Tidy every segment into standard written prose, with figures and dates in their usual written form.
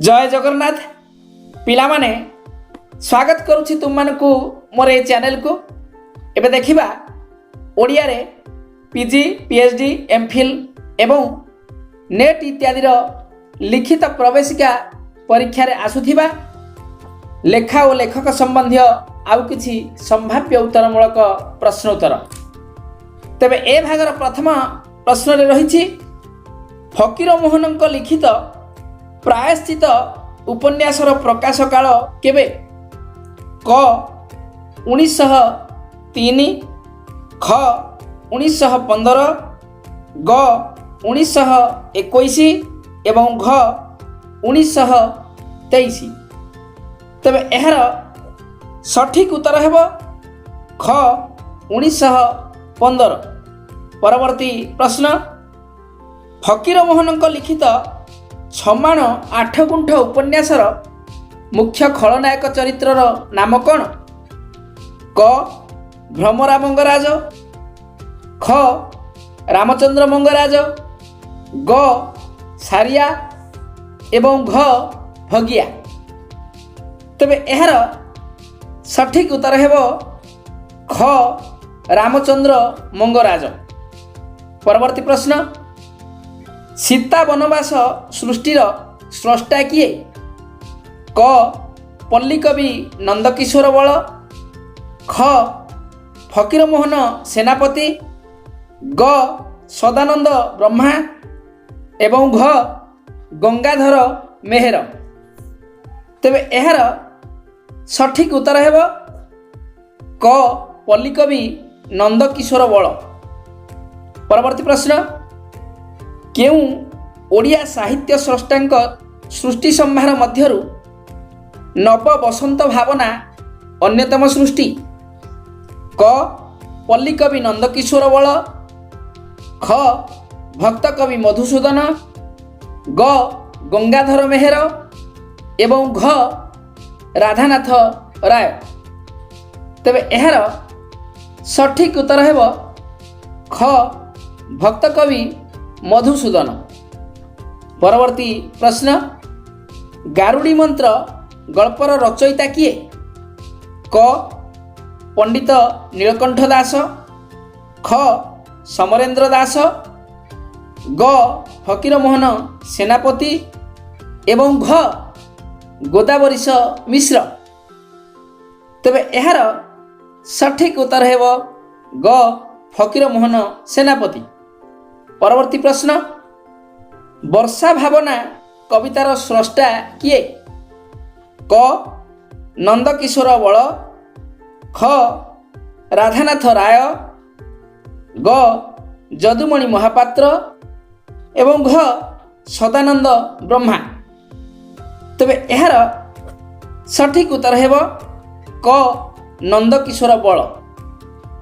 जय जगन्नाथ पिलामाने स्वागत करुछि तुम मानकु मोर ए चैनल को। एबे देखिबा ओडिया रे पीजी पीएचडी एमफिल एवं नेट इत्यादि लिखित प्रवेशिका परीक्षा रे आसुथिबा लेखा और लेखक संबंधी आउ किछि संभाव्य उत्तरमूलक प्रश्नोत्तर। तेबे ए भागर प्रथम प्रश्न रे रहिछि फकीर मोहनक लिखित प्रायश्चित उपन्यासर प्रकाश काल केबे? क 1903, ख 1915, ग 1921 एवं घ 1923। तेबे एहार सठिक उत्तर हेब ख 1915। परवर्ती प्रश्न फकीर मोहनक लिखित छमाण आठ गुंठ उपन्यासर मुख्य खलनायक चरित्रर नाम कौन? क भ्रमरा मंगराज, ख रामचंद्र मंगराज, ग सारिया एवं घ भगिया। तेबे एहार सठिक उत्तर हेब ख रामचंद्र मंगराज। परवर्ती प्रश्न सीता वनवास सृष्टिर स्रष्टा किए? क पल्लीकवि नंदकिशोर बल, ख फकीर मोहन सेनापति, ग सदानंद ब्रह्मा एवं घ गंगाधर मेहर। तेबे एहार सठिक उत्तर हेब क पल्लीकवि नंदकिशोर बल। परवर्ती प्रश्न केउ ओडिया साहित्य स्रष्टांक सृष्टि संभार मध्यरु नव बसंत भावना अन्यतम सृष्टि? क पल्लीकवि नंदकिशोर बल, ख भक्त कवि मधुसूदन, ग गंगाधर मेहर एवं घ राधानाथ राय। तेबे एहार सठिक उत्तर हेब ख भक्त कवि मधुसूदन। परवर्ती प्रश्न गारुडी मंत्र गल्पर रचयिता किए? क पंडित नीलकंठ दास, ख समरेंद्र दास, ग फकीर मोहन सेनापति एवं घ गोदावरीश मिश्र। तेबे एहार सठिक उत्तर हेब ग फकीर मोहन सेनापति। परवर्ती प्रश्न वर्षा भावना कवितार स्रष्टा किए? क नंदकिशोर बल, ख राधानाथ राय, ग जदुमणि महापात्र एवं घ सदानंद ब्रह्मा। तेबे एहार सठिक उत्तर हेब क नंदकिशोर बल।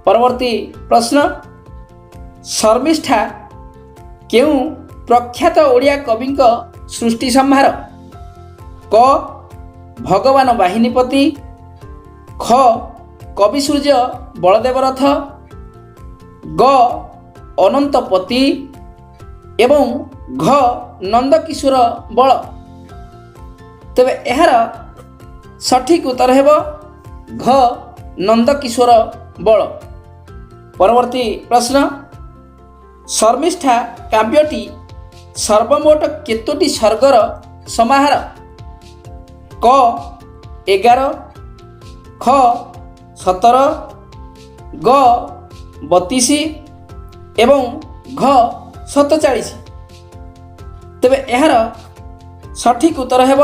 परवर्ती प्रश्न शर्मिष्ठा केउ प्रख्यात ओडिया कविंक सृष्टि संभार? क भगवान बाहिनीपति, ख कवि सूर्य बलदेवरथ, ग अनंतपति एवं घ नंदकिशोर बल। तेबे एहार सठिक उत्तर हेब घ नंदकिशोर बल। परवर्ती प्रश्न शर्मिष्ठा काव्यटी सर्वमोट केतोटी सर्गर समाहार? क 11, ख 17, ग 32 एवं घ 47। तेबे एहार सठिक उत्तर हेब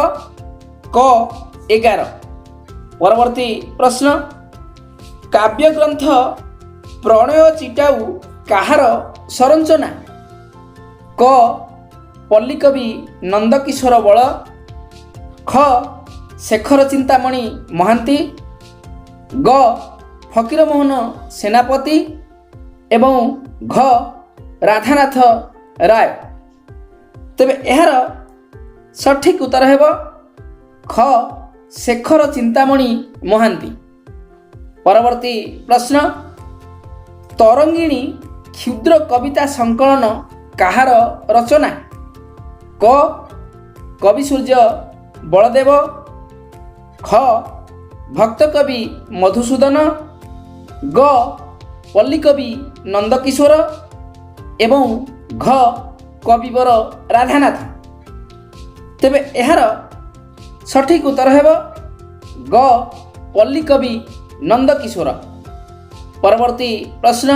क 11। परवर्ती प्रश्न काव्य ग्रंथ प्रणय चिटाऊ काहार सरंचना? क पल्लीकवि नंदकिशोर बल, ख शेखर चिंतामणि महांती, ग फकीर मोहन सेनापति एवं घ राधानाथ राय। तेबे एहार सठिक उत्तर हेब ख शेखर चिंतामणि महांती। परवर्ती प्रश्न तरंगिणी क्षुद्र कविता संकलन काहार रचना? क कवि सूर्य ବଳଦେବ, ଖ ଭକ୍ତ କବି ମଧୁସୂଦନ, ଗ ପଲ୍ଲୀକବି ନନ୍ଦକିଶୋର ଏବଂ ଘ କବିବର ରାଧାନାଥ। ତେବେ ଏହାର ସଠିକ ଉତ୍ତର ହେବ ଗ ପଲ୍ଲୀକବି ନନ୍ଦକିଶୋର। ପରବର୍ତ୍ତୀ ପ୍ରଶ୍ନ,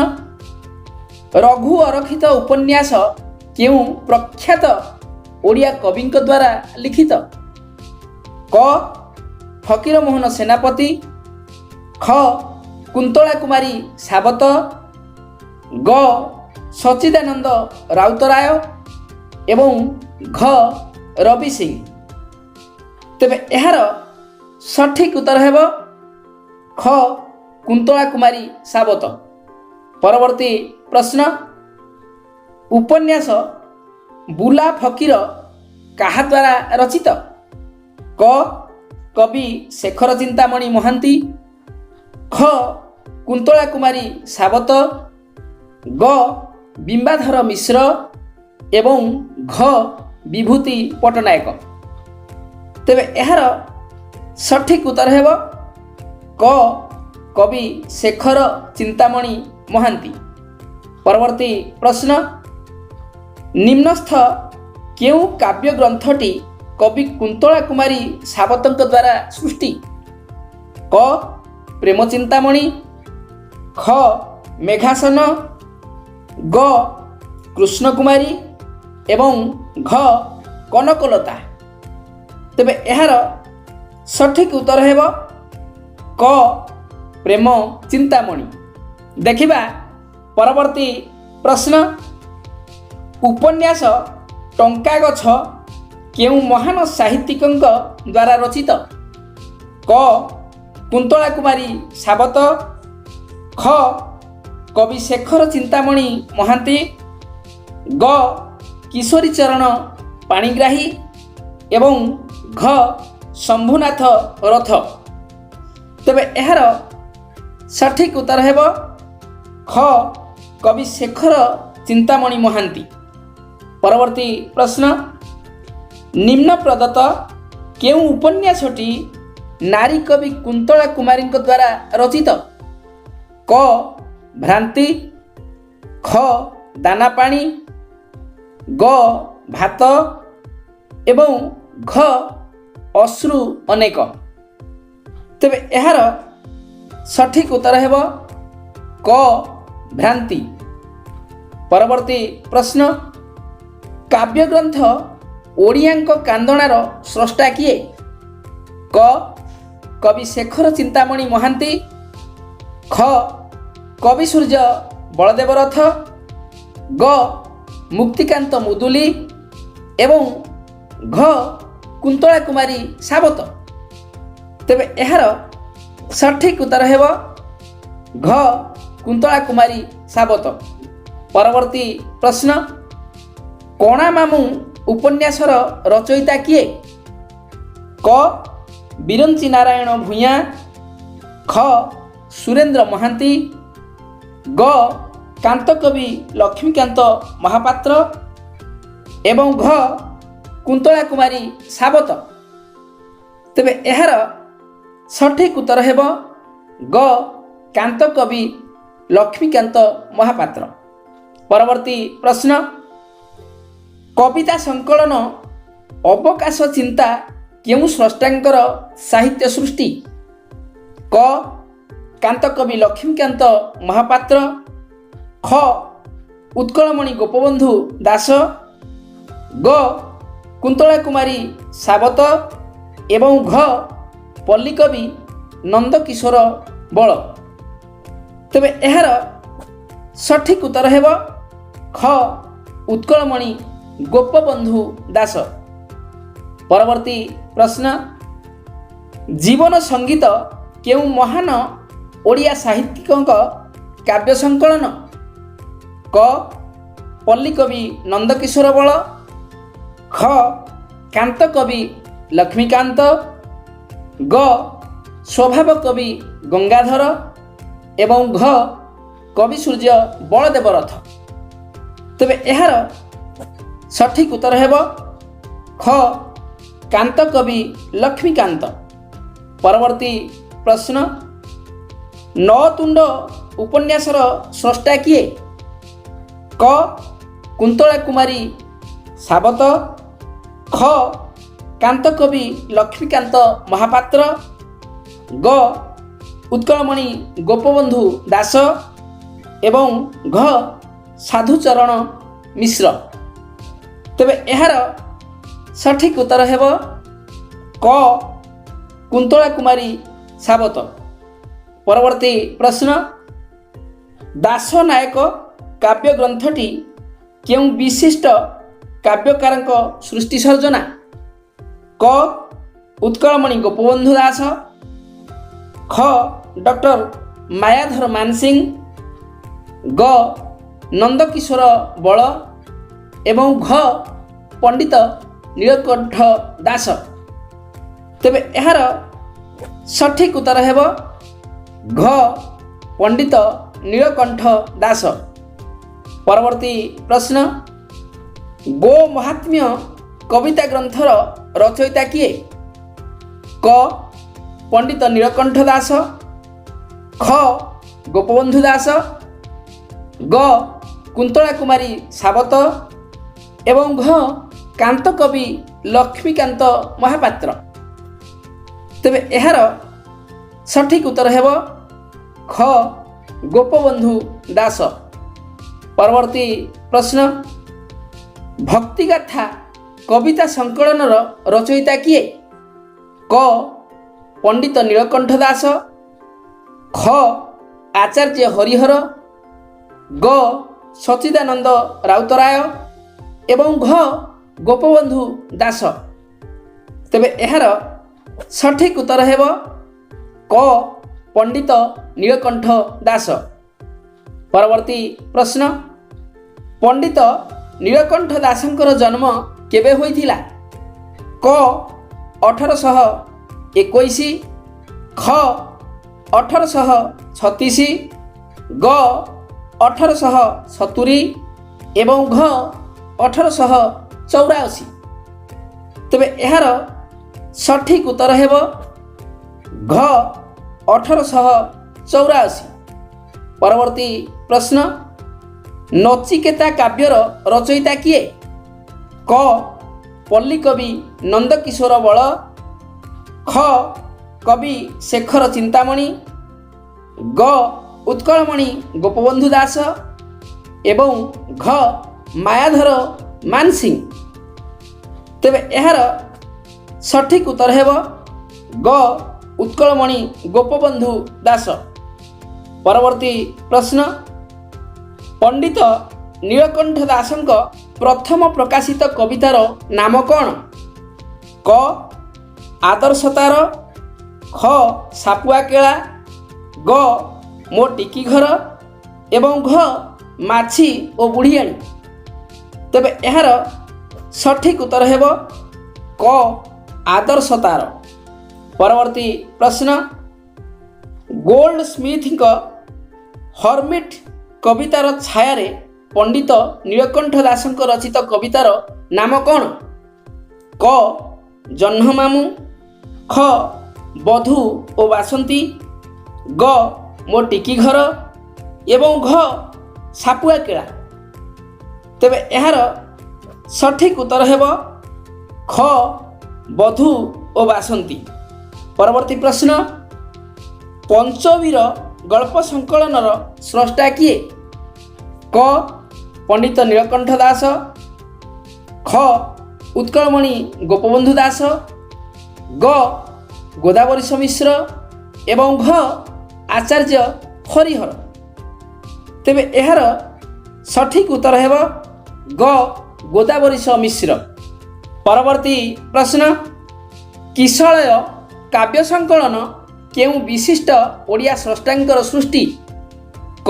ରଘୁ ଅରକ୍ଷିତ ଉପନ୍ୟାସ କେଉଁ ପ୍ରଖ୍ୟାତ ଓଡ଼ିଆ କବିଙ୍କ ଦ୍ୱାରା ଲିଖିତ? କ ଫକୀରମୋହନ ସେନାପତି, ଖ କୁନ୍ତଳା କୁମାରୀ ସାବତ, ଗ ସଚ୍ଚିଦାନନ୍ଦ ରାଉତରାୟ ଏବଂ ଘ ରବି ସିଂ। ତେବେ ଏହାର ସଠିକ ଉତ୍ତର ହେବ ଖ କୁନ୍ତଳା କୁମାରୀ ସାବତ। ପରବର୍ତ୍ତୀ ପ୍ରଶ୍ନ, ଉପନ୍ୟାସ ବୁଲା ଫକୀର କାହା ଦ୍ୱାରା ରଚିତ? କ କବି ଶେଖର ଚିନ୍ତାମଣି ମହାନ୍ତି, ଖ କୁନ୍ତଳା କୁମାରୀ ସାବତ, ଗ ବିମ୍ବାଧର ମିଶ୍ର ଏବଂ ଘ ବିଭୂତି ପଟ୍ଟନାୟକ। ତେବେ ଏହାର ସଠିକ ଉତ୍ତର ହେବ କ କବି ଶେଖର ଚିନ୍ତାମଣି ମହାନ୍ତି। ପରବର୍ତ୍ତୀ ପ୍ରଶ୍ନ, ନିମ୍ନସ୍ଥ କେଉଁ କାବ୍ୟ ଗ୍ରନ୍ଥଟି କବି କୁନ୍ତଳା କୁମାରୀ ସାବତଙ୍କ ଦ୍ୱାରା ସୃଷ୍ଟି? କ ପ୍ରେମ ଚିନ୍ତାମଣି, ଖ ମେଘାସନ, ଗ କୃଷ୍ଣକୁମାରୀ ଏବଂ ଘ କନକଲତା। ତେବେ ଏହାର ସଠିକ ଉତ୍ତର ହେବ କ ପ୍ରେମ ଚିନ୍ତାମଣି। ଦେଖିବା ପରବର୍ତ୍ତୀ ପ୍ରଶ୍ନ, ଉପନ୍ୟାସ ଟଙ୍କା ଗଛ କେଉଁ ମହାନ ସାହିତ୍ୟିକଙ୍କ ଦ୍ୱାରା ରଚିତ? କ କୁନ୍ତଳା କୁମାରୀ ସାବତ, ଖ କବି ଶେଖର ଚିନ୍ତାମଣି ମହାନ୍ତି, ଗ କିଶୋରୀ ଚରଣ ପାଣିଗ୍ରାହୀ ଏବଂ ଘ ଶମ୍ଭୁନାଥ ରଥ। ତେବେ ଏହାର ସଠିକ ଉତ୍ତର ହେବ ଖ କବି ଶେଖର ଚିନ୍ତାମଣି ମହାନ୍ତି। ପରବର୍ତ୍ତୀ ପ୍ରଶ୍ନ, ନିମ୍ନ ପ୍ରଦତ୍ତ କେଉଁ ଉପନ୍ୟାସଟି ନାରୀ କବି କୁନ୍ତଳା କୁମାରୀଙ୍କ ଦ୍ୱାରା ରଚିତ? କ ଭ୍ରାନ୍ତି, ଖ ଦାନାପାଣି, ଗ ଭାତ ଏବଂ ଘ ଅଶ୍ରୁ ଅନେକ। ତେବେ ଏହାର ସଠିକ ଉତ୍ତର ହେବ କ ଭ୍ରାନ୍ତି। ପରବର୍ତ୍ତୀ ପ୍ରଶ୍ନ, କାବ୍ୟଗ୍ରନ୍ଥ ଓଡ଼ିଆଙ୍କ କାନ୍ଦଣାର ସ୍ରଷ୍ଟା କିଏ? କ କବି ଶେଖର ଚିନ୍ତାମଣି ମହାନ୍ତି, ଖ କବି ସୂର୍ଯ୍ୟ ବଳଦେବ ରଥ, ଗ ମୁକ୍ତିକାନ୍ତ ମୁଦୁଲି ଏବଂ ଘ କୁନ୍ତଳା କୁମାରୀ ସାବତ। ତେବେ ଏହାର ସଠିକ ଉତ୍ତର ହେବ ଘ କୁନ୍ତଳା କୁମାରୀ ସାବତ। ପରବର୍ତ୍ତୀ ପ୍ରଶ୍ନ, କଣା ମାମୁଁ ଉପନ୍ୟାସର ରଚୟିତା କିଏ? କ ବିରଞ୍ଚି ନାରାୟଣ ଭୂୟାଁ, ଖ ସୁରେନ୍ଦ୍ର ମହାନ୍ତି, ଗ କାନ୍ତକବି ଲକ୍ଷ୍ମୀକାନ୍ତ ମହାପାତ୍ର ଏବଂ ଘ କୁନ୍ତଳା କୁମାରୀ ସାବତ। ତେବେ ଏହାର ସଠିକ ଉତ୍ତର ହେବ ଗ କାନ୍ତକବି ଲକ୍ଷ୍ମୀକାନ୍ତ ମହାପାତ୍ର। ପରବର୍ତ୍ତୀ ପ୍ରଶ୍ନ, କବିତା ସଂକଳନ ଅବକାଶ ଚିନ୍ତା କେଉଁ ସ୍ରଷ୍ଟାଙ୍କର ସାହିତ୍ୟ ସୃଷ୍ଟି? କ କାନ୍ତକବି ଲକ୍ଷ୍ମୀକାନ୍ତ ମହାପାତ୍ର, ଖ ଉତ୍କଳମଣି ଗୋପବନ୍ଧୁ ଦାସ, ଗ କୁନ୍ତଳା କୁମାରୀ ସାବତ ଏବଂ ଘ ପଲ୍ଲୀକବି ନନ୍ଦକିଶୋର ବଳ। ତେବେ ଏହାର ସଠିକ ଉତ୍ତର ହେବ ଖ ଉତ୍କଳମଣି ଗୋପବନ୍ଧୁ ଦାସ। ପରବର୍ତ୍ତୀ ପ୍ରଶ୍ନ, ଜୀବନ ସଙ୍ଗୀତ କେଉଁ ମହାନ ଓଡ଼ିଆ ସାହିତ୍ୟିକଙ୍କ କାବ୍ୟ ସଂକଳନ? କ ପଲ୍ଲୀକବି ନନ୍ଦକିଶୋର ବଳ, ଖ କାନ୍ତକବି ଲକ୍ଷ୍ମୀକାନ୍ତ, ଗ ସ୍ୱଭାବ କବି ଗଙ୍ଗାଧର ଏବଂ ଘ କବି ସୂର୍ଯ୍ୟ ବଳଦେବ ରଥ। ତେବେ ଏହାର ସଠିକ ଉତ୍ତର ହେବ ଖ କାନ୍ତ କବି ଲକ୍ଷ୍ମୀକାନ୍ତ। ପରବର୍ତ୍ତୀ ପ୍ରଶ୍ନ, ନଅତୁଣ୍ଡ ଉପନ୍ୟାସର ସ୍ରଷ୍ଟା କିଏ? କ କୁନ୍ତଳା କୁମାରୀ ସାବତ, ଖ କାନ୍ତ କବି ଲକ୍ଷ୍ମୀକାନ୍ତ ମହାପାତ୍ର, ଗ ଉତ୍କଳମଣି ଗୋପବନ୍ଧୁ ଦାସ ଏବଂ ଘ ସାଧୁଚରଣ ମିଶ୍ର। ତେବେ ଏହାର ସଠିକ୍ ଉତ୍ତର ହେବ କ କୁନ୍ତଳା କୁମାରୀ ସାବତ। ପରବର୍ତ୍ତୀ ପ୍ରଶ୍ନ, ଦାସ ନାୟକ କାବ୍ୟ ଗ୍ରନ୍ଥଟି କେଉଁ ବିଶିଷ୍ଟ କାବ୍ୟକାରଙ୍କ ସୃଷ୍ଟି ସର୍ଜନା? କ ଉତ୍କଳମଣି ଗୋପବନ୍ଧୁ ଦାସ, ଖ ଡକ୍ଟର ମାୟାଧର ମାନସିଂ, ଗ ନନ୍ଦକିଶୋର ବଳ ଏବଂ ଘ ପଣ୍ଡିତ ନୀଳକଣ୍ଠ ଦାସ। ତେବେ ଏହାର ସଠିକ୍ ଉତ୍ତର ହେବ ଘ ପଣ୍ଡିତ ନୀଳକଣ୍ଠ ଦାସ। ପରବର୍ତ୍ତୀ ପ୍ରଶ୍ନ, ଗୋ ମହାତ୍ମ୍ୟ କବିତା ଗ୍ରନ୍ଥର ରଚୟିତା କିଏ? କ ପଣ୍ଡିତ ନୀଳକଣ୍ଠ ଦାସ, ଖ ଗୋପବନ୍ଧୁ ଦାସ, ଗ କୁନ୍ତଳା କୁମାରୀ ସାବତ ଏବଂ ଘ କାନ୍ତ କବି ଲକ୍ଷ୍ମୀକାନ୍ତ ମହାପାତ୍ର। ତେବେ ଏହାର ସଠିକ୍ ଉତ୍ତର ହେବ ଖ ଗୋପବନ୍ଧୁ ଦାସ। ପରବର୍ତ୍ତୀ ପ୍ରଶ୍ନ, ଭକ୍ତିଗାଥା କବିତା ସଂକଳନର ରଚୟିତା କିଏ? କ ପଣ୍ଡିତ ନୀଳକଣ୍ଠ ଦାସ, ଖ ଆଚାର୍ଯ୍ୟ ହରିହର, ଗ ସଚ୍ଚିଦାନନ୍ଦ ରାଉତରାୟ ଏବଂ ଘ ଗୋପବନ୍ଧୁ ଦାସ। ତେବେ ଏହାର ସଠିକ୍ ଉତ୍ତର ହେବ କ ପଣ୍ଡିତ ନୀଳକଣ୍ଠ ଦାସ। ପରବର୍ତ୍ତୀ ପ୍ରଶ୍ନ, ପଣ୍ଡିତ ନୀଳକଣ୍ଠ ଦାସଙ୍କର ଜନ୍ମ କେବେ ହୋଇଥିଲା? କ 1821, ଖ 1836, ଗ 1870 ଏବଂ ଘ 1884। ତେବେ ଏହାର ସଠିକ୍ ଉତ୍ତର ହେବ ଘ 1884। ପରବର୍ତ୍ତୀ ପ୍ରଶ୍ନ, ନଚିକେତା କାବ୍ୟର ରଚୟିତା କିଏ? କ ପଲ୍ଲୀ କବି ନନ୍ଦକିଶୋର ବଳ, ଖ କବି ଶେଖର ଚିନ୍ତାମଣି, ଗ ଉତ୍କଳମଣି ଗୋପବନ୍ଧୁ ଦାସ ଏବଂ ଘ ମାୟାଧର ମାନସିଂ। ତେବେ ଏହାର ସଠିକ୍ ଉତ୍ତର ହେବ ଗ ଉତ୍କଳମଣି ଗୋପବନ୍ଧୁ ଦାସ। ପରବର୍ତ୍ତୀ ପ୍ରଶ୍ନ, ପଣ୍ଡିତ ନୀଳକଣ୍ଠ ଦାସଙ୍କ ପ୍ରଥମ ପ୍ରକାଶିତ କବିତାର ନାମ କ'ଣ? କ ଆଦର୍ଶତାର, ଖ ସାପୁଆ କେଳା, ଗ ମୋ ଟିକି ଘର ଏବଂ ଘ ମାଛି ଓ ବୁଢ଼ିଆଣୀ। ତେବେ ଏହାର ସଠିକ୍ ଉତ୍ତର ହେବ କ ଆଦର୍ଶତାର। ପରବର୍ତ୍ତୀ ପ୍ରଶ୍ନ, ଗୋଲ୍ଡ ସ୍ମିଥଙ୍କ ହର୍ମିଟ୍ କବିତାର ଛାୟାରେ ପଣ୍ଡିତ ନୀଳକଣ୍ଠ ଦାସଙ୍କ ରଚିତ କବିତାର ନାମ କ'ଣ? କ ଜହ୍ନମାମୁଁ, ଖ ବଧୂ ଓ ବାସନ୍ତୀ, ଗ ମୋ ଟିକି ଘର ଏବଂ ଘ ସାପୁଆ କେଳା। ତେବେ ଏହାର ସଠିକ୍ ଉତ୍ତର ହେବ ଖ ବଧୂ ଓ ବାସନ୍ତୀ। ପରବର୍ତ୍ତୀ ପ୍ରଶ୍ନ, ପଞ୍ଚବୀର ଗଳ୍ପ ସଂକଳନର ସ୍ରଷ୍ଟା କିଏ? କ ପଣ୍ଡିତ ନୀଳକଣ୍ଠ ଦାସ, ଖ ଉତ୍କଳମଣି ଗୋପବନ୍ଧୁ ଦାସ, ଗ ଗୋଦାବରୀଶ ମିଶ୍ର ଏବଂ ଘ ଆଚାର୍ଯ୍ୟ ହରିହର। ତେବେ ଏହାର ସଠିକ୍ ଉତ୍ତର ହେବ ଗ ଗୋଦାବରୀଶ ମିଶ୍ର। ପରବର୍ତ୍ତୀ ପ୍ରଶ୍ନ, କିଶଳୟ କାବ୍ୟ ସଂକଳନ କେଉଁ ବିଶିଷ୍ଟ ଓଡ଼ିଆ ସ୍ରଷ୍ଟାଙ୍କର ସୃଷ୍ଟି? କ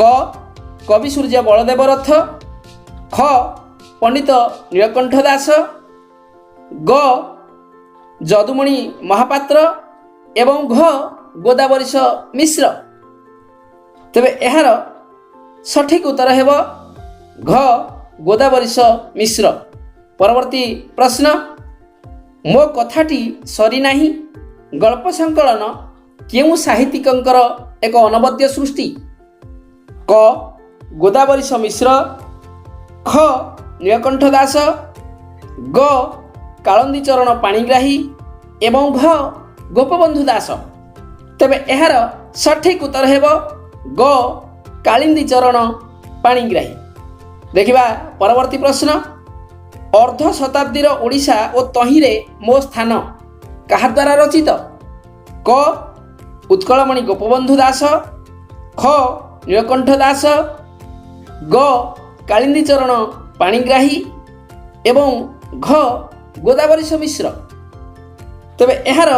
କବି ସୂର୍ଯ୍ୟ ବଳଦେବ ରଥ, ଖ ପଣ୍ଡିତ ନୀଳକଣ୍ଠ ଦାସ, ଗ ଯଦୁମଣି ମହାପାତ୍ର ଏବଂ ଘ ଗୋଦାବରୀଶ ମିଶ୍ର। ତେବେ ଏହାର ସଠିକ୍ ଉତ୍ତର ହେବ ଘ ଗୋଦାବରୀଶ ମିଶ୍ର। ପରବର୍ତ୍ତୀ ପ୍ରଶ୍ନ, ମୋ କଥାଟି ସରିନାହିଁ ଗଳ୍ପ ସଂକଳନ କେଉଁ ସାହିତ୍ୟିକଙ୍କର ଏକ ଅନବଦ୍ୟ ସୃଷ୍ଟି? କ ଗୋଦାବରୀଶ ମିଶ୍ର, ଖ ନୀଳକଣ୍ଠ ଦାସ, ଗ କାଳିନ୍ଦୀ ଚରଣ ପାଣିଗ୍ରାହୀ ଏବଂ ଘ ଗୋପବନ୍ଧୁ ଦାସ। ତେବେ ଏହାର ସଠିକ୍ ଉତ୍ତର ହେବ ଗ କାଳିନ୍ଦୀ ଚରଣ ପାଣିଗ୍ରାହୀ। ଦେଖିବା ପରବର୍ତ୍ତୀ ପ୍ରଶ୍ନ। ଅର୍ଦ୍ଧ ଶତାବ୍ଦୀର ଓଡ଼ିଶା ଓ ତହିଁରେ ମୋ ସ୍ଥାନ କାହା ଦ୍ୱାରା ରଚିତ? କ ଉତ୍କଳମଣି ଗୋପବନ୍ଧୁ ଦାସ, ଖ ନୀଳକଣ୍ଠ ଦାସ, ଗ କାଳିନ୍ଦୀ ଚରଣ ପାଣିଗ୍ରାହୀ ଏବଂ ଘ ଗୋଦାବରୀଶ ମିଶ୍ର। ତେବେ ଏହାର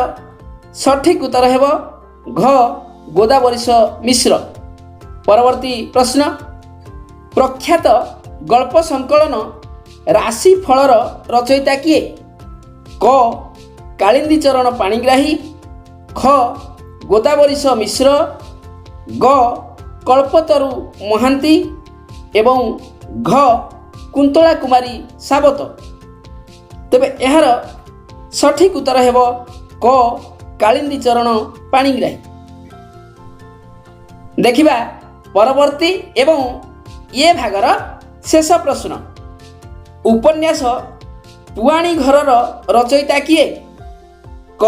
ସଠିକ୍ ଉତ୍ତର ହେବ ଘ ଗୋଦାବରୀଶ ମିଶ୍ର। ପରବର୍ତ୍ତୀ ପ୍ରଶ୍ନ। ପ୍ରଖ୍ୟାତ ଗଳ୍ପ ସଂକଳନ ରାଶିଫଳର ରଚୟିତା କିଏ? କ କାଳିନ୍ଦୀ ଚରଣ ପାଣିଗ୍ରାହୀ, ଖ ଗୋଦାବରୀଶ ମିଶ୍ର, ଗ କଳ୍ପତରୁ ମହାନ୍ତି ଏବଂ ଘ କୁନ୍ତଳା କୁମାରୀ ସାବତ। ତେବେ ଏହାର ସଠିକ୍ ଉତ୍ତର ହେବ କ କାଳିନ୍ଦୀ ଚରଣ ପାଣିଗ୍ରାହୀ। ଦେଖିବା ପରବର୍ତ୍ତୀ ଏବଂ ଏ ଭାଗର ଶେଷ ପ୍ରଶ୍ନ। ଉପନ୍ୟାସ ପୁଆଣୀ ଘରର ରଚୟିତା କିଏ? କ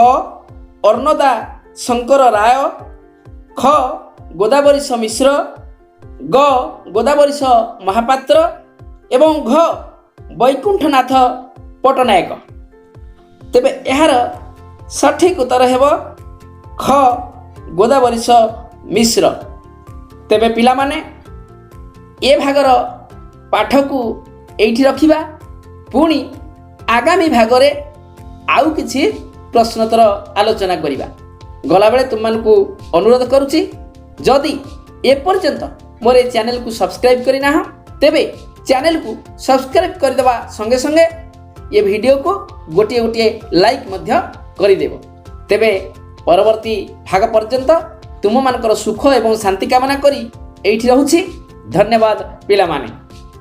ଅର୍ଣ୍ଣଦା ଶଙ୍କର ରାୟ, ଖ ଗୋଦାବରୀଶ ମିଶ୍ର, ଗ ଗୋଦାବରୀଶ ମହାପାତ୍ର ଏବଂ ଘ ବୈକୁଣ୍ଠନାଥ ପଟ୍ଟନାୟକ। ତେବେ ଏହାର ସଠିକ୍ ଉତ୍ତର ହେବ ଖ ଗୋଦାବରୀଶ ମିଶ୍ର। ତେବେ ପିଲାମାନେ ଏ ଭାଗର ପାଠକୁ ଏଇଠି ରଖିବା। ପୁଣି ଆଗାମୀ ଭାଗରେ ଆଉ କିଛି ପ୍ରଶ୍ନୋତ୍ତର ଆଲୋଚନା କରିବା। ଗଲାବେଳେ ତୁମମାନଙ୍କୁ ଅନୁରୋଧ କରୁଛି, ଯଦି ଏପର୍ଯ୍ୟନ୍ତ ମୋର ଏ ଚ୍ୟାନେଲକୁ ସବସ୍କ୍ରାଇବ୍ କରିନାହ ତେବେ ଚ୍ୟାନେଲକୁ ସବସ୍କ୍ରାଇବ୍ କରିଦେବା ସଙ୍ଗେ ସଙ୍ଗେ ଏ ଭିଡ଼ିଓକୁ ଗୋଟିଏ ଗୋଟିଏ ଲାଇକ୍ ମଧ୍ୟ କରିଦେବ। ତେବେ ପରବର୍ତ୍ତୀ ଭାଗ ପର୍ଯ୍ୟନ୍ତ ତୁମମାନଙ୍କର ସୁଖ ଏବଂ ଶାନ୍ତି କାମନା କରି ଏଇଠି ରହୁଛି। ଧନ୍ୟବାଦ ପିଲାମାନେ।